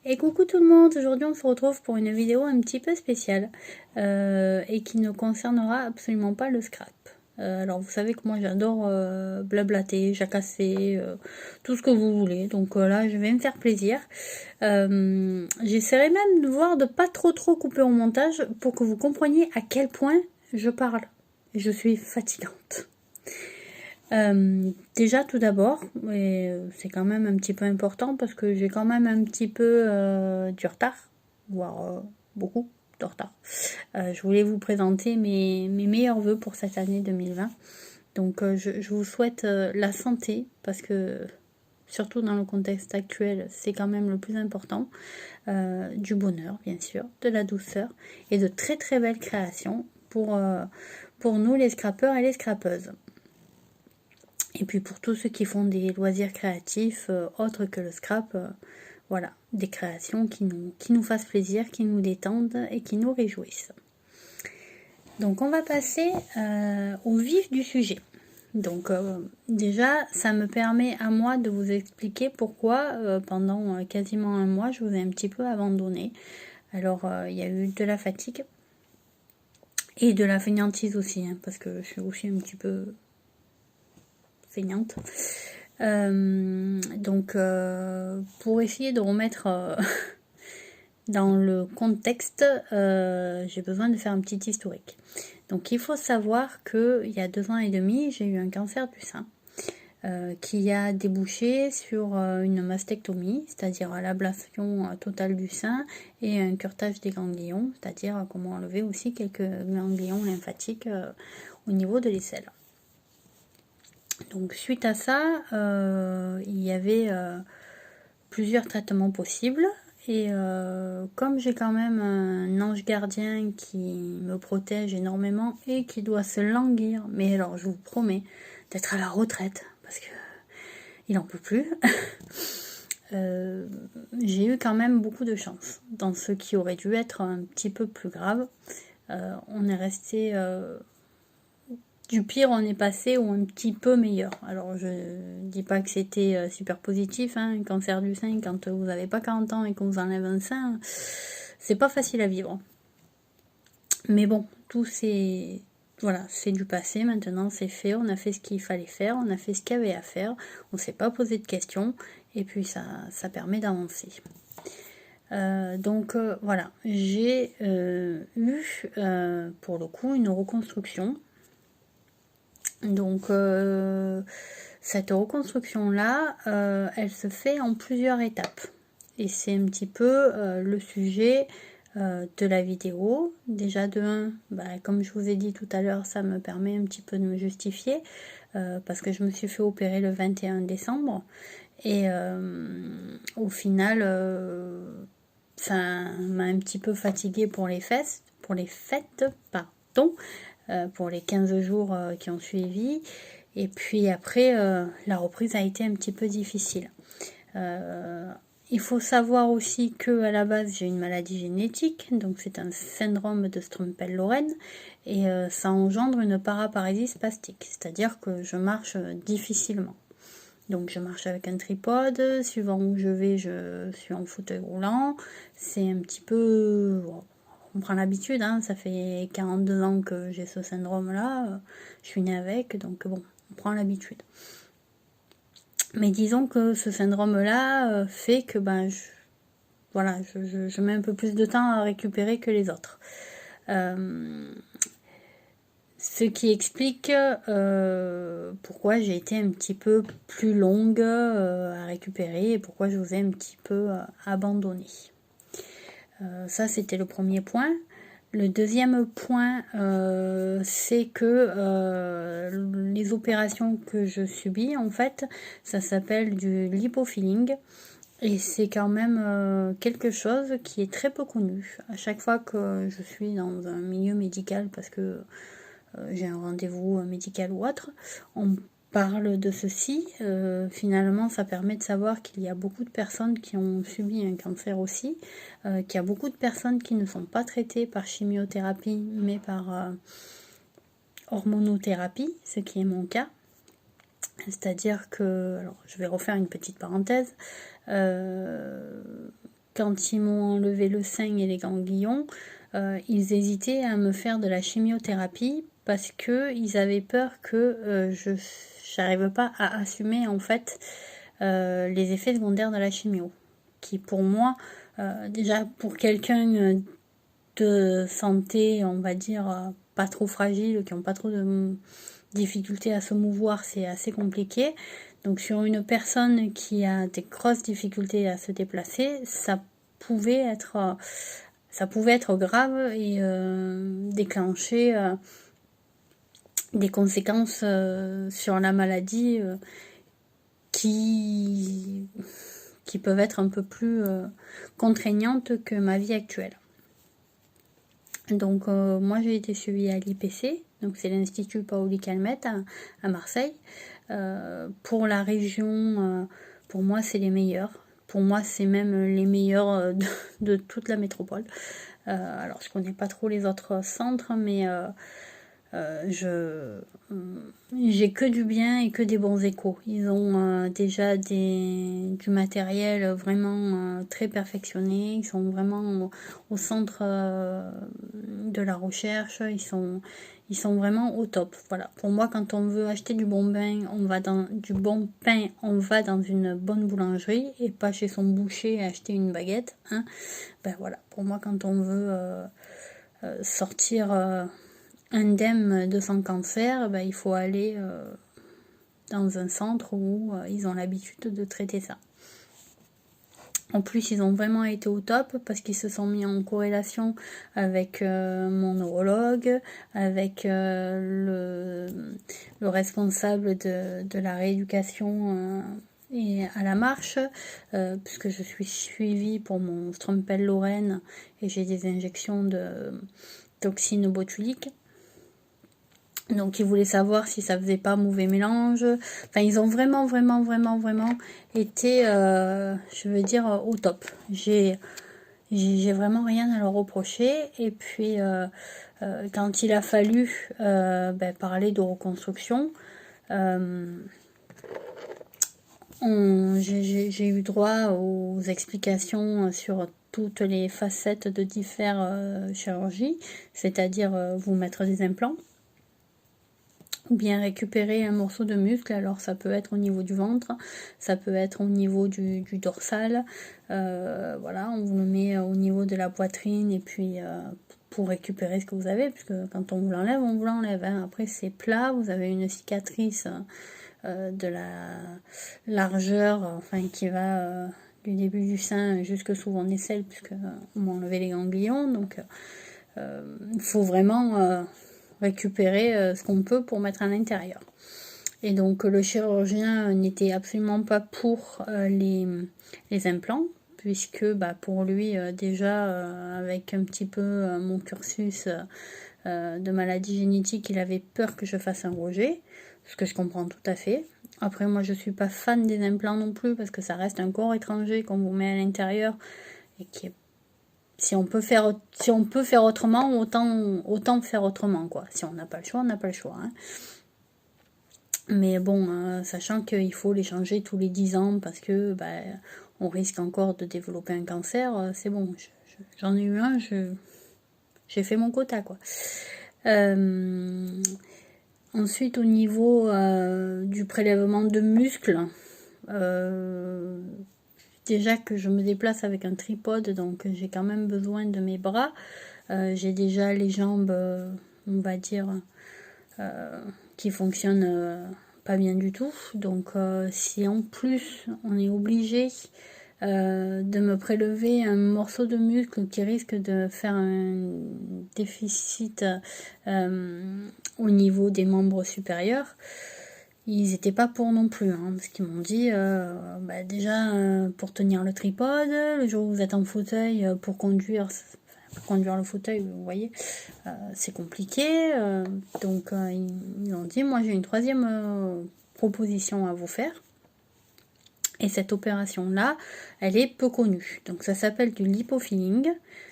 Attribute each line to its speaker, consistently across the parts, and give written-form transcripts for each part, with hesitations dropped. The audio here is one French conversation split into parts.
Speaker 1: Et coucou tout le monde, aujourd'hui on se retrouve pour une vidéo un petit peu spéciale et qui ne concernera absolument pas le scrap. Alors vous savez que moi j'adore blablater, jacasser, tout ce que vous voulez, donc là je vais me faire plaisir. J'essaierai même de voir de pas trop couper au montage pour que vous compreniez à quel point je parle. Je suis fatigante. Déjà tout d'abord, et c'est quand même un petit peu important parce que j'ai quand même un petit peu du retard, voire beaucoup de retard. Je voulais vous présenter mes meilleurs vœux pour cette année 2020. Donc je vous souhaite la santé parce que surtout dans le contexte actuel, c'est quand même le plus important. Du bonheur bien sûr, de la douceur et de très belles créations pour nous les scrappeurs et les scrappeuses. Et puis pour tous ceux qui font des loisirs créatifs autres que le scrap, voilà, des créations qui nous fassent plaisir, qui nous détendent et qui nous réjouissent. Donc on va passer au vif du sujet. Donc déjà, ça me permet à moi de vous expliquer pourquoi pendant quasiment un mois, je vous ai un petit peu abandonné. Alors il y a eu de la fatigue et de la fainéantise aussi, hein, parce que je suis aussi un petit peu feignante. Donc pour essayer de remettre dans le contexte, j'ai besoin de faire un petit historique. Donc il faut savoir qu'il y a 2 ans et demi, j'ai eu un cancer du sein qui a débouché sur une mastectomie, c'est-à-dire l'ablation totale du sein et un curetage des ganglions, c'est-à-dire comment enlever aussi quelques ganglions lymphatiques au niveau de l'aisselle. Donc suite à ça, il y avait plusieurs traitements possibles et comme j'ai quand même un ange gardien qui me protège énormément et qui doit se languir, mais alors je vous promets d'être à la retraite parce que il en peut plus. J'ai eu quand même beaucoup de chance dans ce qui aurait dû être un petit peu plus grave. On est resté du pire on est passé ou un petit peu meilleur. Alors je dis pas que c'était super positif, hein, un cancer du sein quand vous n'avez pas 40 ans et qu'on vous enlève un sein, c'est pas facile à vivre. Mais bon, tout c'est voilà, c'est du passé, maintenant c'est fait, on a fait ce qu'il fallait faire, on a fait ce qu'il y avait à faire, on s'est pas posé de questions et puis ça permet d'avancer. Donc voilà, j'ai eu pour le coup une reconstruction. Donc cette reconstruction là, elle se fait en plusieurs étapes et c'est un petit peu le sujet de la vidéo. Déjà de 1, comme je vous ai dit tout à l'heure, ça me permet un petit peu de me justifier parce que je me suis fait opérer le 21 décembre et au final ça m'a un petit peu fatiguée pour les fêtes, pardon, pour les 15 jours qui ont suivi. Et puis après, la reprise a été un petit peu difficile. Il faut savoir aussi que à la base, j'ai une maladie génétique, donc c'est un syndrome de Strumpel-Lorraine, et ça engendre une paraparésie spastique, c'est-à-dire que je marche difficilement. Donc je marche avec un tripode, suivant où je vais, je suis en fauteuil roulant. C'est un petit peu... on prend l'habitude, hein, ça fait 42 ans que j'ai ce syndrome-là, je suis née avec, donc bon, on prend l'habitude. Mais disons que ce syndrome-là fait que je mets un peu plus de temps à récupérer que les autres. Ce qui explique pourquoi j'ai été un petit peu plus longue à récupérer et pourquoi je vous ai un petit peu abandonné. Ça, c'était le premier point. Le deuxième point, c'est que les opérations que je subis, en fait, ça s'appelle du lipofilling. Et c'est quand même quelque chose qui est très peu connu. À chaque fois que je suis dans un milieu médical, parce que j'ai un rendez-vous médical ou autre, on parle de ceci. Finalement, ça permet de savoir qu'il y a beaucoup de personnes qui ont subi un cancer aussi, qu'il y a beaucoup de personnes qui ne sont pas traitées par chimiothérapie, mais par hormonothérapie, ce qui est mon cas. C'est-à-dire que, alors je vais refaire une petite parenthèse, quand ils m'ont enlevé le sein et les ganglions, ils hésitaient à me faire de la chimiothérapie parce qu'ils avaient peur que je n'arrive pas à assumer en fait les effets secondaires de la chimio. Qui pour moi, déjà pour quelqu'un de santé, on va dire, pas trop fragile, qui n'ont pas trop de difficultés à se mouvoir, c'est assez compliqué. Donc sur une personne qui a des grosses difficultés à se déplacer, ça pouvait être grave et déclencher des conséquences sur la maladie qui peuvent être un peu plus contraignantes que ma vie actuelle. Donc moi j'ai été suivie à l'IPC, donc c'est l'Institut Paoli Calmette à Marseille. Pour la région, pour moi c'est les meilleurs. Pour moi c'est même les meilleurs de toute la métropole. Alors je connais pas trop les autres centres, mais j'ai que du bien et que des bons échos. Ils ont déjà du matériel vraiment très perfectionné. Ils sont vraiment au centre de la recherche. Ils sont vraiment au top. Voilà. Pour moi, quand on veut acheter du bon pain, on va dans une bonne boulangerie et pas chez son boucher acheter une baguette. Hein. Ben voilà. Pour moi, quand on veut sortir indemne de son cancer, il faut aller dans un centre où ils ont l'habitude de traiter ça. En plus, ils ont vraiment été au top parce qu'ils se sont mis en corrélation avec mon neurologue, avec le responsable de la rééducation et à la marche, puisque je suis suivie pour mon Strumpel-Lorraine et j'ai des injections de toxines botuliques. Donc ils voulaient savoir si ça faisait pas mauvais mélange. Enfin ils ont vraiment été, je veux dire, au top. J'ai vraiment rien à leur reprocher. Et puis quand il a fallu parler de reconstruction, j'ai eu droit aux explications sur toutes les facettes de différentes chirurgies, c'est-à-dire vous mettre des implants, ou bien récupérer un morceau de muscle. Alors ça peut être au niveau du ventre, ça peut être au niveau du dorsal, voilà, on vous le met au niveau de la poitrine et puis pour récupérer ce que vous avez, puisque quand on vous l'enlève, on vous l'enlève, hein. Après c'est plat, vous avez une cicatrice de la largeur, enfin qui va du début du sein jusque sous vos aisselle, puisque on m'a enlevé les ganglions, donc il faut vraiment récupérer ce qu'on peut pour mettre à l'intérieur. Et donc le chirurgien n'était absolument pas pour les implants, puisque pour lui déjà avec un petit peu mon cursus de maladie génétique, il avait peur que je fasse un rejet, ce que je comprends tout à fait. Après moi je suis pas fan des implants non plus, parce que ça reste un corps étranger qu'on vous met à l'intérieur et qui est si on peut faire autrement, autant faire autrement, quoi. Si on n'a pas le choix, on n'a pas le choix. Hein. Mais bon, sachant qu'il faut les changer tous les 10 ans parce que on risque encore de développer un cancer, c'est bon. J'en ai eu un, j'ai fait mon quota, quoi. Ensuite, au niveau du prélèvement de muscles, déjà que je me déplace avec un tripode, donc j'ai quand même besoin de mes bras. J'ai déjà les jambes, on va dire, qui fonctionnent pas bien du tout. Donc si en plus on est obligé de me prélever un morceau de muscle qui risque de faire un déficit au niveau des membres supérieurs, ils n'étaient pas pour non plus, hein, parce qu'ils m'ont dit déjà pour tenir le tripode, le jour où vous êtes en fauteuil pour conduire le fauteuil, vous voyez, c'est compliqué. Donc ils ont dit, moi j'ai une troisième proposition à vous faire. Et cette opération-là, elle est peu connue. Donc ça s'appelle du lipofilling,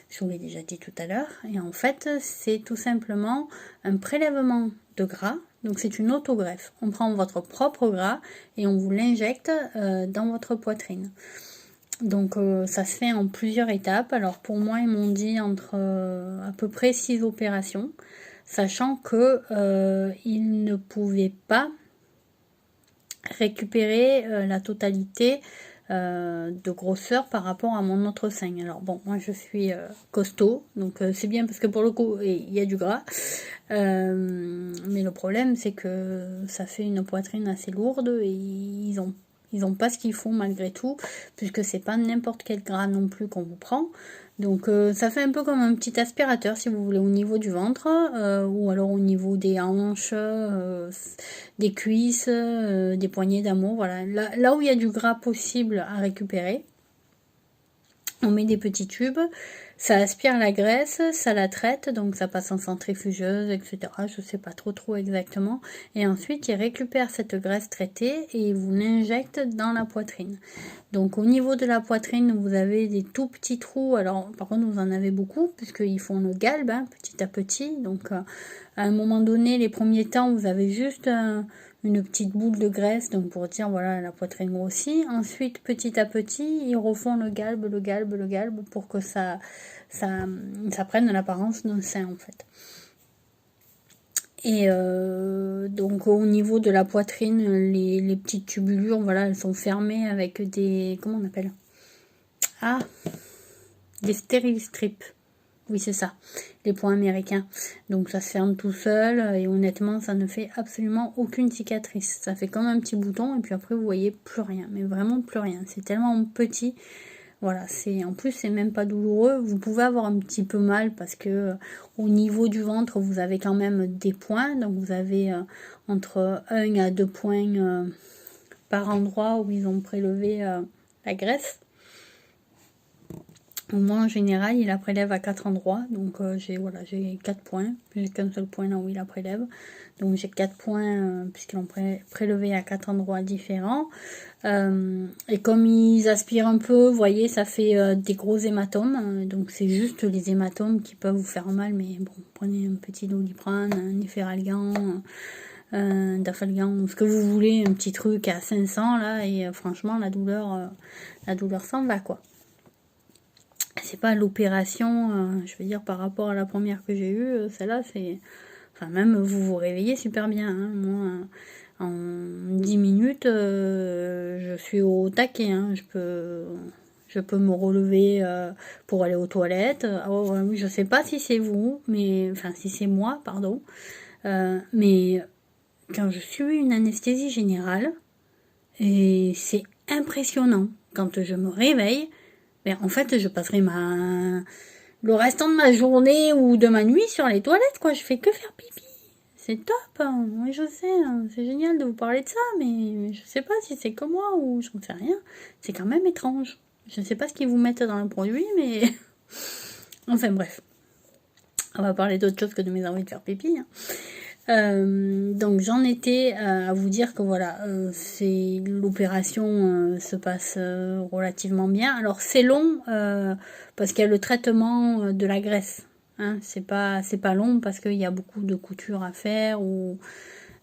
Speaker 1: je vous l'ai déjà dit tout à l'heure. Et en fait, c'est tout simplement un prélèvement de gras. Donc c'est une autogreffe. On prend votre propre gras et on vous l'injecte dans votre poitrine. Donc ça se fait en plusieurs étapes. Alors pour moi, ils m'ont dit entre à peu près 6 opérations, sachant que ils ne pouvaient pas récupérer la totalité de grosseur par rapport à mon autre sein. Alors bon, moi je suis costaud, donc c'est bien parce que pour le coup il y a du gras, mais le problème c'est que ça fait une poitrine assez lourde et ils ont pas ce qu'il faut malgré tout, puisque c'est pas n'importe quel gras non plus qu'on vous prend. Donc ça fait un peu comme un petit aspirateur si vous voulez au niveau du ventre, ou alors au niveau des hanches, des cuisses, des poignées d'amour, voilà. Là où il y a du gras possible à récupérer, on met des petits tubes, ça aspire la graisse, ça la traite, donc ça passe en centrifugeuse, etc. Je sais pas trop exactement. Et ensuite, il récupère cette graisse traitée et il vous l'injecte dans la poitrine. Donc au niveau de la poitrine, vous avez des tout petits trous. Alors par contre, vous en avez beaucoup puisqu'ils font le galbe petit à petit. Donc à un moment donné, les premiers temps, vous avez juste une petite boule de graisse, donc pour dire voilà la poitrine grossit. Ensuite, petit à petit, ils refont le galbe pour que ça prenne l'apparence d'un sein en fait. Et donc au niveau de la poitrine, les petites tubulures, voilà, elles sont fermées avec des, comment on appelle? Ah, des stérile strips. Oui, c'est ça, les points américains. Donc ça se ferme tout seul et honnêtement, ça ne fait absolument aucune cicatrice. Ça fait comme un petit bouton et puis après, vous voyez plus rien, mais vraiment plus rien. C'est tellement petit. Voilà, en plus c'est même pas douloureux. Vous pouvez avoir un petit peu mal parce que au niveau du ventre, vous avez quand même des points. Donc vous avez entre 1 à 2 points par endroit où ils ont prélevé la graisse. Moi en général il la prélève à 4 endroits, donc j'ai 4 points, j'ai qu'un seul point là où il la prélève, donc j'ai 4 points puisqu'ils l'ont prélevé à 4 endroits différents, et comme ils aspirent un peu, vous voyez ça fait des gros hématomes, donc c'est juste les hématomes qui peuvent vous faire mal, mais bon, prenez un petit Doliprane, un Efferalgan, un Dafalgan, ce que vous voulez, un petit truc à 500 là, et franchement la douleur s'en va quoi. C'est pas l'opération, je veux dire, par rapport à la première que j'ai eue, celle-là, c'est... Enfin, même, vous vous réveillez super bien, hein. Moi, en 10 minutes, je suis au taquet, hein. Je peux me relever pour aller aux toilettes. Oui, je sais pas si c'est vous, mais... Enfin, si c'est moi, pardon. Mais quand je suis une anesthésie générale, et c'est impressionnant. Quand je me réveille, mais en fait, je passerai le restant de ma journée ou de ma nuit sur les toilettes, quoi. Je fais que faire pipi. C'est top, hein. Oui, je sais, hein. C'est génial de vous parler de ça, mais je sais pas si c'est que moi ou j'en sais rien. C'est quand même étrange. Je ne sais pas ce qu'ils vous mettent dans le produit, mais... Enfin, bref. On va parler d'autre chose que de mes envies de faire pipi, hein. Donc j'en étais à vous dire que voilà, l'opération se passe relativement bien. Alors c'est long parce qu'il y a le traitement de la graisse, hein. C'est pas long parce qu'il y a beaucoup de coutures à faire ou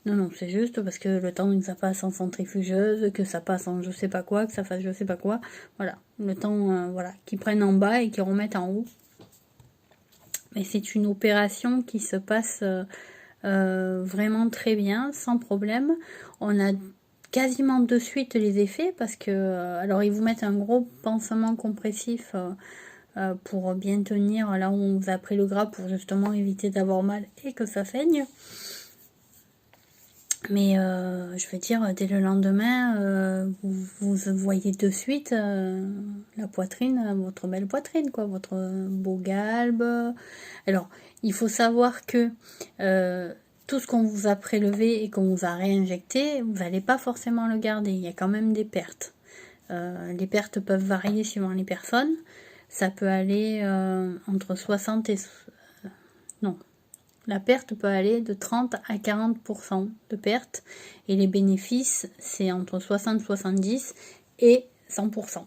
Speaker 1: non, c'est juste parce que le temps que ça passe en centrifugeuse, que ça passe en je sais pas quoi, que ça fasse je sais pas quoi, voilà, le temps voilà, qu'ils prennent en bas et qu'ils remettent en haut. Mais c'est une opération qui se passe vraiment très bien, sans problème. On a quasiment de suite les effets parce que alors ils vous mettent un gros pansement compressif pour bien tenir là où on vous a pris le gras pour justement éviter d'avoir mal et que ça saigne. Mais je veux dire, dès le lendemain, vous voyez de suite la poitrine, votre belle poitrine, quoi, votre beau galbe. Alors, il faut savoir que tout ce qu'on vous a prélevé et qu'on vous a réinjecté, vous n'allez pas forcément le garder. Il y a quand même des pertes. Les pertes peuvent varier suivant les personnes. Ça peut aller entre 60 et... non. La perte peut aller de 30 à 40% de perte et les bénéfices, c'est entre 60-70 et 100%.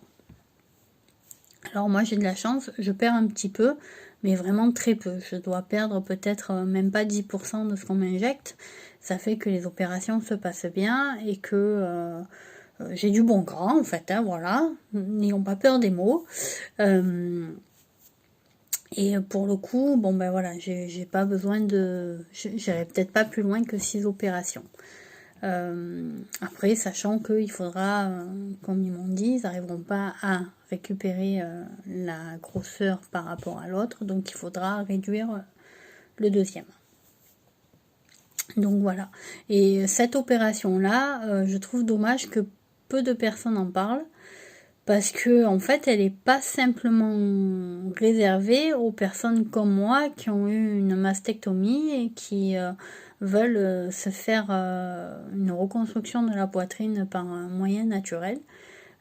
Speaker 1: Alors moi j'ai de la chance, je perds un petit peu, mais vraiment très peu. Je dois perdre peut-être même pas 10% de ce qu'on m'injecte. Ça fait que les opérations se passent bien et que j'ai du bon gras en fait, hein, voilà, n'ayons pas peur des mots. Et pour le coup, bon ben voilà, j'ai pas besoin de... J'irai peut-être pas plus loin que 6 opérations. Après, sachant qu'il faudra, comme ils m'ont dit, ils n'arriveront pas à récupérer la grosseur par rapport à l'autre, donc il faudra réduire le deuxième. Donc voilà. Et cette opération-là, je trouve dommage que peu de personnes en parlent, parce que en fait, elle n'est pas simplement réservée aux personnes comme moi qui ont eu une mastectomie et qui veulent se faire une reconstruction de la poitrine par un moyen naturel.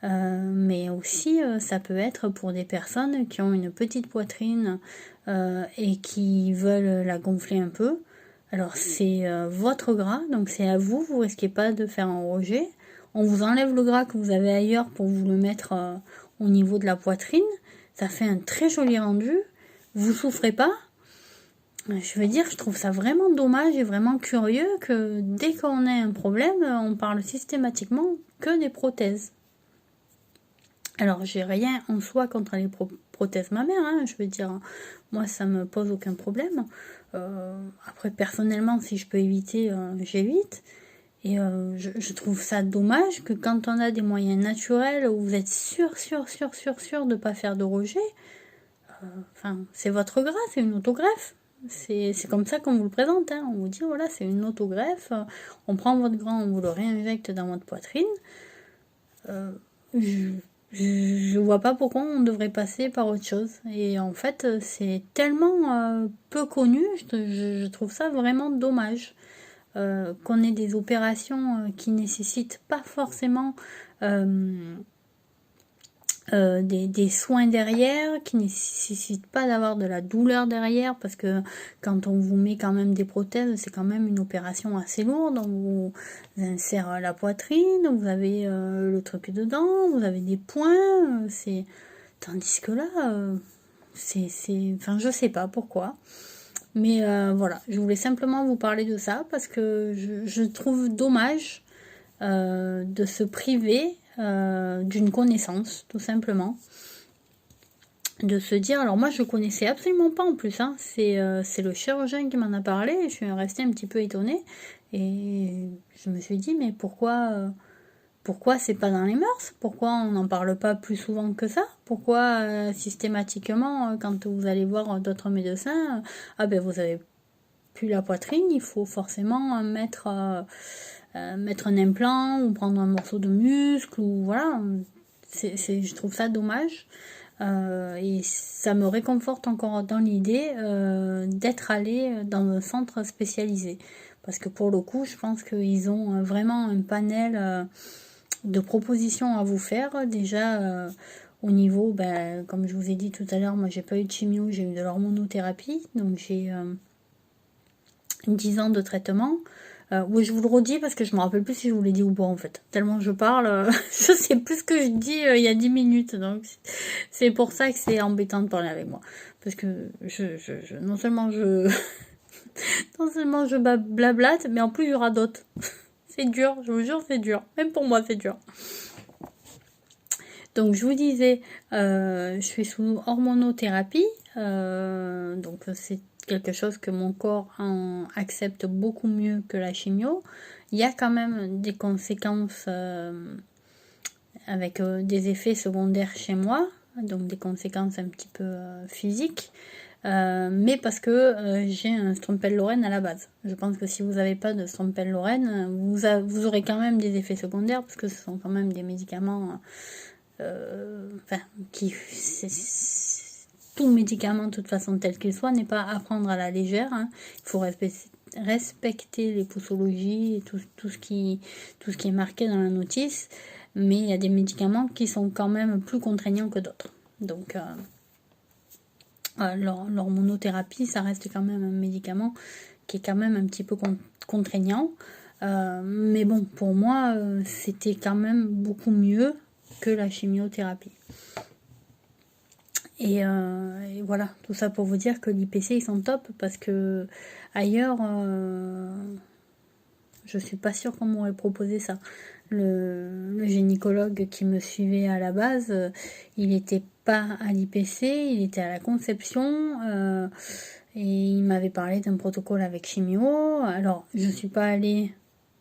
Speaker 1: Mais aussi, ça peut être pour des personnes qui ont une petite poitrine et qui veulent la gonfler un peu. Alors c'est votre gras, donc c'est à vous, vous risquez pas de faire un rejet. On vous enlève le gras que vous avez ailleurs pour vous le mettre au niveau de la poitrine. Ça fait un très joli rendu. Vous souffrez pas. Je veux dire, je trouve ça vraiment dommage et vraiment curieux que dès qu'on a un problème, on parle systématiquement que des prothèses. Alors, j'ai rien en soi contre les prothèses mammaires, hein, je veux dire, moi ça me pose aucun problème. Après, personnellement, si je peux éviter, j'évite. Et je trouve ça dommage que quand on a des moyens naturels où vous êtes sûr de ne pas faire de rejet, enfin, c'est votre gras, c'est une autogreffe. C'est comme ça qu'on vous le présente, hein. On vous dit, voilà, c'est une autogreffe, on prend votre gras, on vous le réinjecte dans votre poitrine. Je vois pas pourquoi on devrait passer par autre chose. Et en fait, c'est tellement peu connu, je trouve ça vraiment dommage. Qu'on ait des opérations qui nécessitent pas forcément des soins derrière, qui nécessitent pas d'avoir de la douleur derrière, parce que quand on vous met quand même des prothèses, c'est quand même une opération assez lourde. On vous insère la poitrine, vous avez le truc dedans, vous avez des points, c'est tandis que là, enfin je sais pas pourquoi. Mais voilà, je voulais simplement vous parler de ça parce que je trouve dommage de se priver d'une connaissance, tout simplement. De se dire, alors moi je connaissais absolument pas en plus, hein, c'est le chirurgien qui m'en a parlé, je suis restée un petit peu étonnée et je me suis dit, mais pourquoi c'est pas dans les mœurs? Pourquoi on n'en parle pas plus souvent que ça? Pourquoi systématiquement, quand vous allez voir d'autres médecins, ah ben vous avez plus la poitrine, il faut forcément mettre un implant ou prendre un morceau de muscle ou voilà. Je trouve ça dommage. Et ça me réconforte encore dans l'idée d'être allée dans un centre spécialisé. Parce que pour le coup, je pense qu'ils ont vraiment un panel de propositions à vous faire. Déjà, au niveau, comme je vous ai dit tout à l'heure, moi j'ai pas eu de chimio, j'ai eu de l'hormonothérapie. Donc j'ai 10 ans de traitement. Oui, je vous le redis parce que je me rappelle plus si je vous l'ai dit ou pas en fait. Tellement je parle, je sais plus ce que je dis il y a 10 minutes. Donc c'est pour ça que c'est embêtant de parler avec moi. Parce que non seulement je non seulement je blablate, mais en plus il y aura d'autres. C'est dur, je vous jure, c'est dur. Même pour moi, c'est dur. Donc je vous disais, je suis sous hormonothérapie. Donc c'est quelque chose que mon corps accepte beaucoup mieux que la chimio. Il y a quand même des conséquences avec des effets secondaires chez moi, donc des conséquences un petit peu physiques, mais parce que j'ai un Strompen-Lorraine à la base. Je pense que si vous n'avez pas de Strompen-Lorraine, vous aurez quand même des effets secondaires, parce que ce sont quand même des médicaments tout médicament, de toute façon, tel qu'il soit, n'est pas à prendre à la légère. Hein. Il faut respecter les posologies et tout ce qui est marqué dans la notice. Mais il y a des médicaments qui sont quand même plus contraignants que d'autres. Donc, l'hormonothérapie, ça reste quand même un médicament qui est quand même un petit peu contraignant. Mais bon, pour moi, c'était quand même beaucoup mieux que la chimiothérapie. Et voilà, tout ça pour vous dire que l'IPC ils sont top parce que ailleurs, je suis pas sûre qu'on m'aurait proposé ça. le gynécologue qui me suivait à la base, il n'était pas à l'IPC, il était à la conception, et il m'avait parlé d'un protocole avec chimio. Alors, je suis pas allée,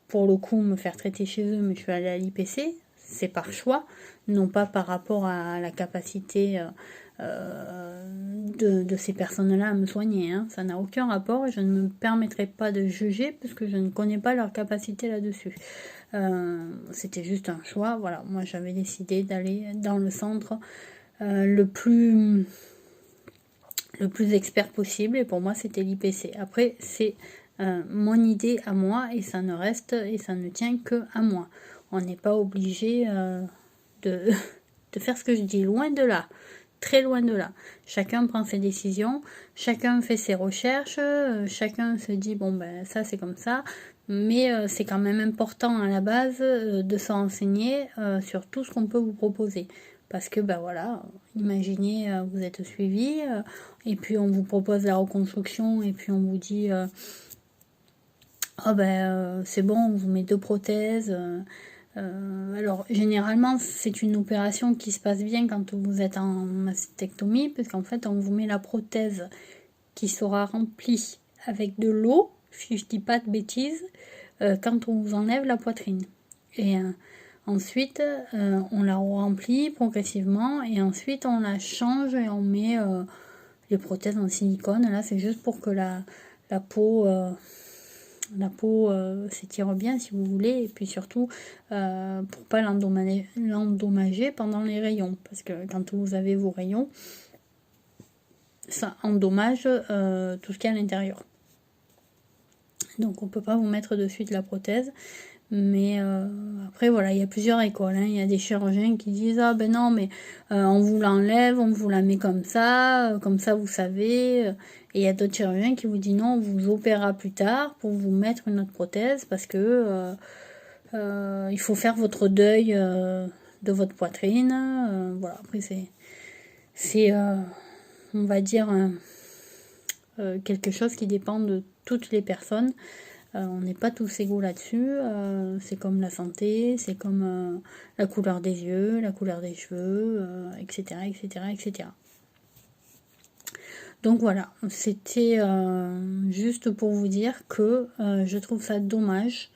Speaker 1: pour le coup, me faire traiter chez eux, mais je suis allée à l'IPC, c'est par choix, non pas par rapport à la capacité de ces personnes-là à me soigner, hein. Ça n'a aucun rapport et je ne me permettrai pas de juger parce que je ne connais pas leur capacité là-dessus. C'était juste un choix, voilà. Moi, j'avais décidé d'aller dans le centre le plus expert possible et pour moi, c'était l'IPC. Après, c'est mon idée à moi et ça ne reste et ça ne tient que à moi. On n'est pas obligé de faire ce que je dis, loin de là. Très loin de là. Chacun prend ses décisions, chacun fait ses recherches, chacun se dit bon ben ça c'est comme ça, mais c'est quand même important à la base de se renseigner sur tout ce qu'on peut vous proposer. Parce que ben voilà, imaginez vous êtes suivi et puis on vous propose la reconstruction et puis on vous dit oh ben c'est bon, on vous met 2 prothèses. Alors généralement c'est une opération qui se passe bien quand vous êtes en mastectomie, parce qu'en fait on vous met la prothèse qui sera remplie avec de l'eau, si je dis pas de bêtises, quand on vous enlève la poitrine. Et ensuite on la remplit progressivement et ensuite on la change et on met les prothèses en silicone. Là c'est juste pour que la peau s'étire bien si vous voulez, et puis surtout pour pas l'endommager pendant les rayons, parce que quand vous avez vos rayons, ça endommage tout ce qu'il y a à l'intérieur. Donc on peut pas vous mettre de suite la prothèse, mais après voilà, il y a plusieurs écoles, hein. Il y a des chirurgiens qui disent ah ben non mais on vous l'enlève, on vous la met comme ça vous savez, et il y a d'autres chirurgiens qui vous disent non, on vous opérera plus tard pour vous mettre une autre prothèse parce que il faut faire votre deuil de votre poitrine, voilà. Après c'est on va dire quelque chose qui dépend de toutes les personnes. On n'est pas tous égaux là-dessus, c'est comme la santé, c'est comme la couleur des yeux, la couleur des cheveux, etc., etc., etc. Donc voilà, c'était juste pour vous dire que je trouve ça dommage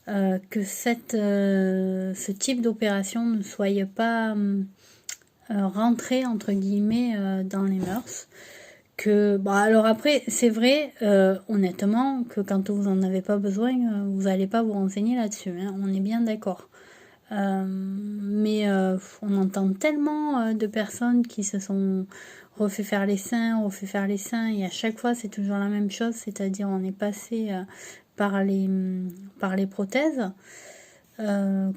Speaker 1: que ce type d'opération ne soit pas rentré entre guillemets dans les mœurs. Alors après c'est vrai honnêtement que quand vous en avez pas besoin vous n'allez pas vous renseigner là-dessus, hein, on est bien d'accord, mais on entend tellement de personnes qui se sont refait faire les seins et à chaque fois c'est toujours la même chose, c'est-à-dire on est passé par les prothèses,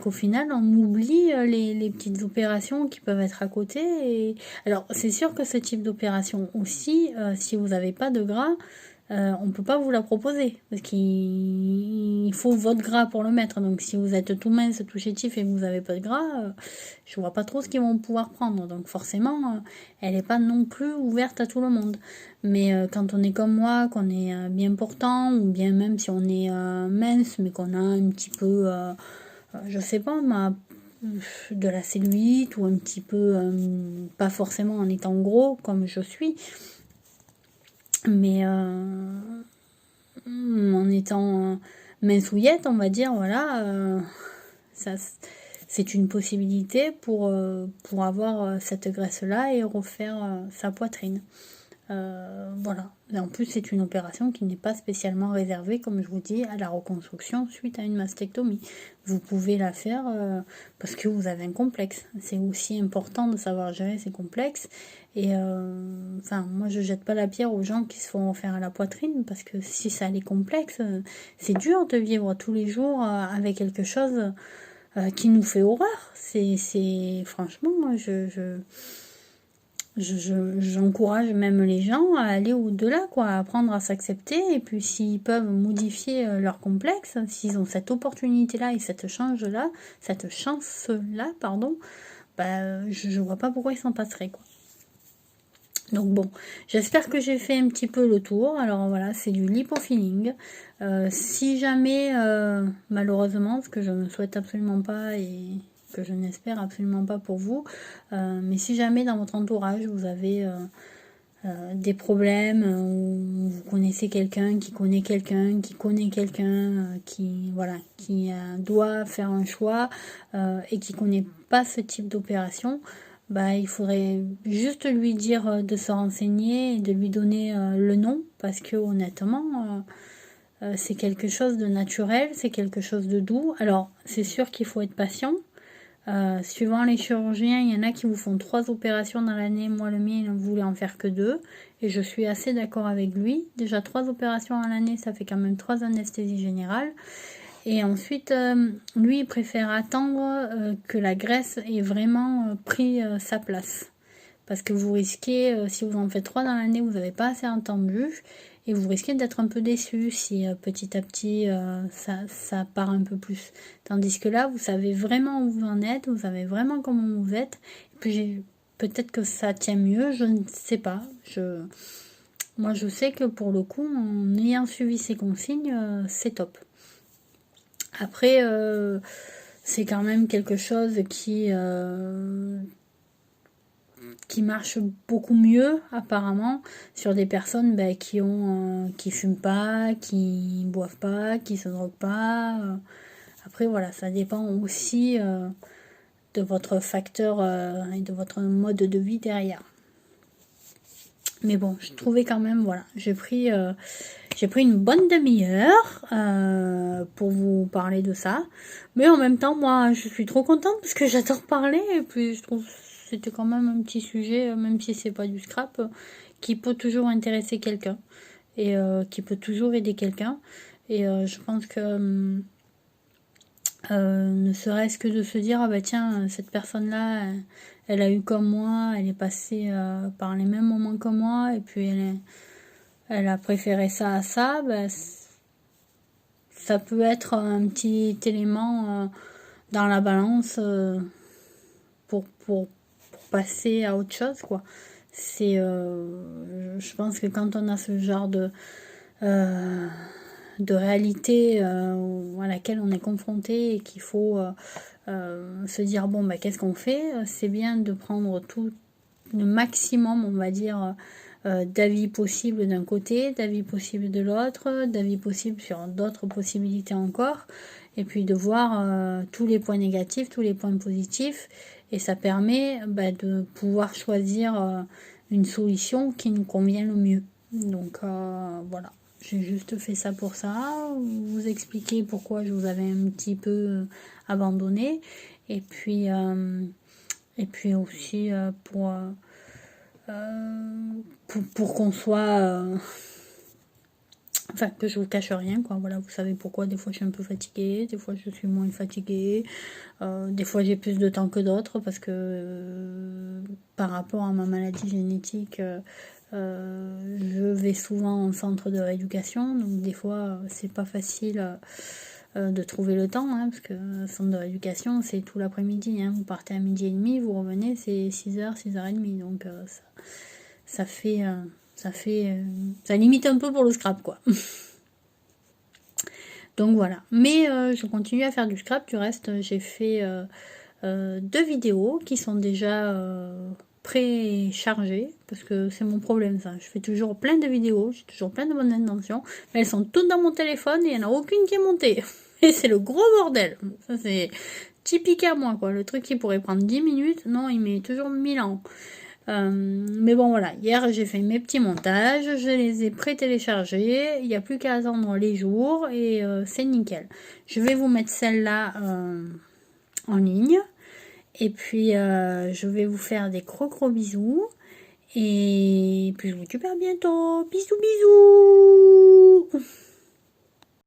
Speaker 1: qu'au final on oublie les petites opérations qui peuvent être à côté. Et alors c'est sûr que ce type d'opération aussi, si vous n'avez pas de gras, on peut pas vous la proposer parce qu'il faut votre gras pour le mettre. Donc si vous êtes tout mince, tout chétif et que vous n'avez pas de gras, je vois pas trop ce qu'ils vont pouvoir prendre. Donc forcément elle n'est pas non plus ouverte à tout le monde. Mais quand on est comme moi, qu'on est bien portant, ou bien même si on est mince mais qu'on a un petit peu je sais pas, de la cellulite ou un petit peu, pas forcément en étant gros comme je suis, mais en étant mincouillette, on va dire, voilà, ça, c'est une possibilité pour avoir cette graisse-là et refaire sa poitrine. Voilà. Et en plus, c'est une opération qui n'est pas spécialement réservée, comme je vous dis, à la reconstruction suite à une mastectomie. Vous pouvez la faire parce que vous avez un complexe. C'est aussi important de savoir gérer ces complexes. Et moi, je jette pas la pierre aux gens qui se font faire à la poitrine, parce que si ça les complexe, c'est dur de vivre tous les jours avec quelque chose qui nous fait horreur. C'est franchement, j'encourage même les gens à aller au-delà, quoi, à apprendre à s'accepter, et puis s'ils peuvent modifier leur complexe, s'ils ont cette opportunité-là et cette chance-là, je vois pas pourquoi ils s'en passeraient, quoi. Donc bon, j'espère que j'ai fait un petit peu le tour. Alors voilà, c'est du lipofilling. Si jamais, malheureusement, ce que je ne souhaite absolument pas et que je n'espère absolument pas pour vous, mais si jamais dans votre entourage vous avez des problèmes, ou vous connaissez quelqu'un qui connaît quelqu'un qui connaît quelqu'un qui voilà qui doit faire un choix et qui connaît pas ce type d'opération, bah il faudrait juste lui dire de se renseigner et de lui donner le nom, parce que honnêtement c'est quelque chose de naturel, c'est quelque chose de doux. Alors c'est sûr qu'il faut être patient. Suivant les chirurgiens, il y en a qui vous font 3 opérations dans l'année. Moi, le mien, il ne voulait en faire que 2. Et je suis assez d'accord avec lui. Déjà, 3 opérations à l'année, ça fait quand même 3 anesthésies générales. Et ensuite, lui, il préfère attendre que la graisse ait vraiment pris sa place. Parce que vous risquez, si vous en faites 3 dans l'année, vous n'avez pas assez entendu. Et vous risquez d'être un peu déçu si petit à petit ça part un peu plus. Tandis que là, vous savez vraiment où vous en êtes, vous savez vraiment comment vous êtes. Et puis peut-être que ça tient mieux, je ne sais pas. Moi, je sais que pour le coup, en ayant suivi ces consignes, c'est top. Après, c'est quand même quelque chose qui marche beaucoup mieux apparemment sur des personnes qui fument pas, qui boivent pas, qui se droguent pas. Après voilà, ça dépend aussi de votre facteur et de votre mode de vie derrière. Mais bon, je trouvais quand même, voilà, j'ai pris une bonne demi-heure pour vous parler de ça. Mais en même temps, moi, je suis trop contente parce que j'adore parler. Et puis, je trouve que c'était quand même un petit sujet, même si c'est pas du scrap, qui peut toujours intéresser quelqu'un. Et qui peut toujours aider quelqu'un. Et je pense que ne serait-ce que de se dire, ah bah tiens, cette personne-là, elle a eu comme moi, elle est passée par les mêmes moments que moi, et puis elle a préféré ça à ça, bah, ça peut être un petit élément dans la balance pour passer à autre chose, quoi. C'est, je pense que quand on a ce genre de réalité à laquelle on est confronté et qu'il faut se dire bon bah qu'est-ce qu'on fait, c'est bien de prendre tout le maximum, on va dire, d'avis possibles d'un côté, d'avis possibles de l'autre, d'avis possibles sur d'autres possibilités encore, et puis de voir tous les points négatifs, tous les points positifs, et ça permet de pouvoir choisir une solution qui nous convient le mieux. Donc voilà, j'ai juste fait ça pour ça, vous expliquer pourquoi je vous avais un petit peu abandonné, et puis aussi pour qu'on soit enfin que je vous cache rien quoi, voilà, vous savez pourquoi des fois je suis un peu fatiguée, des fois je suis moins fatiguée, des fois j'ai plus de temps que d'autres parce que par rapport à ma maladie génétique je vais souvent en centre de rééducation, donc des fois c'est pas facile de trouver le temps, hein, parce que le centre de rééducation c'est tout l'après-midi, hein, vous partez à 12h30, vous revenez c'est 6h, 6h30, donc ça limite un peu pour le scrap quoi. Donc voilà, mais je continue à faire du scrap. Du reste j'ai fait 2 vidéos qui sont déjà préchargées, parce que c'est mon problème ça, je fais toujours plein de vidéos, j'ai toujours plein de bonnes intentions, mais elles sont toutes dans mon téléphone et il n'y en a aucune qui est montée. Et c'est le gros bordel, ça c'est typique à moi quoi, le truc qui pourrait prendre 10 minutes, non il met toujours 1000 ans. Mais bon voilà, hier j'ai fait mes petits montages, je les ai pré-téléchargés, il n'y a plus qu'à attendre les jours et c'est nickel. Je vais vous mettre celle-là en ligne et puis je vais vous faire des gros bisous et puis je vous dis à bientôt, bisous bisous.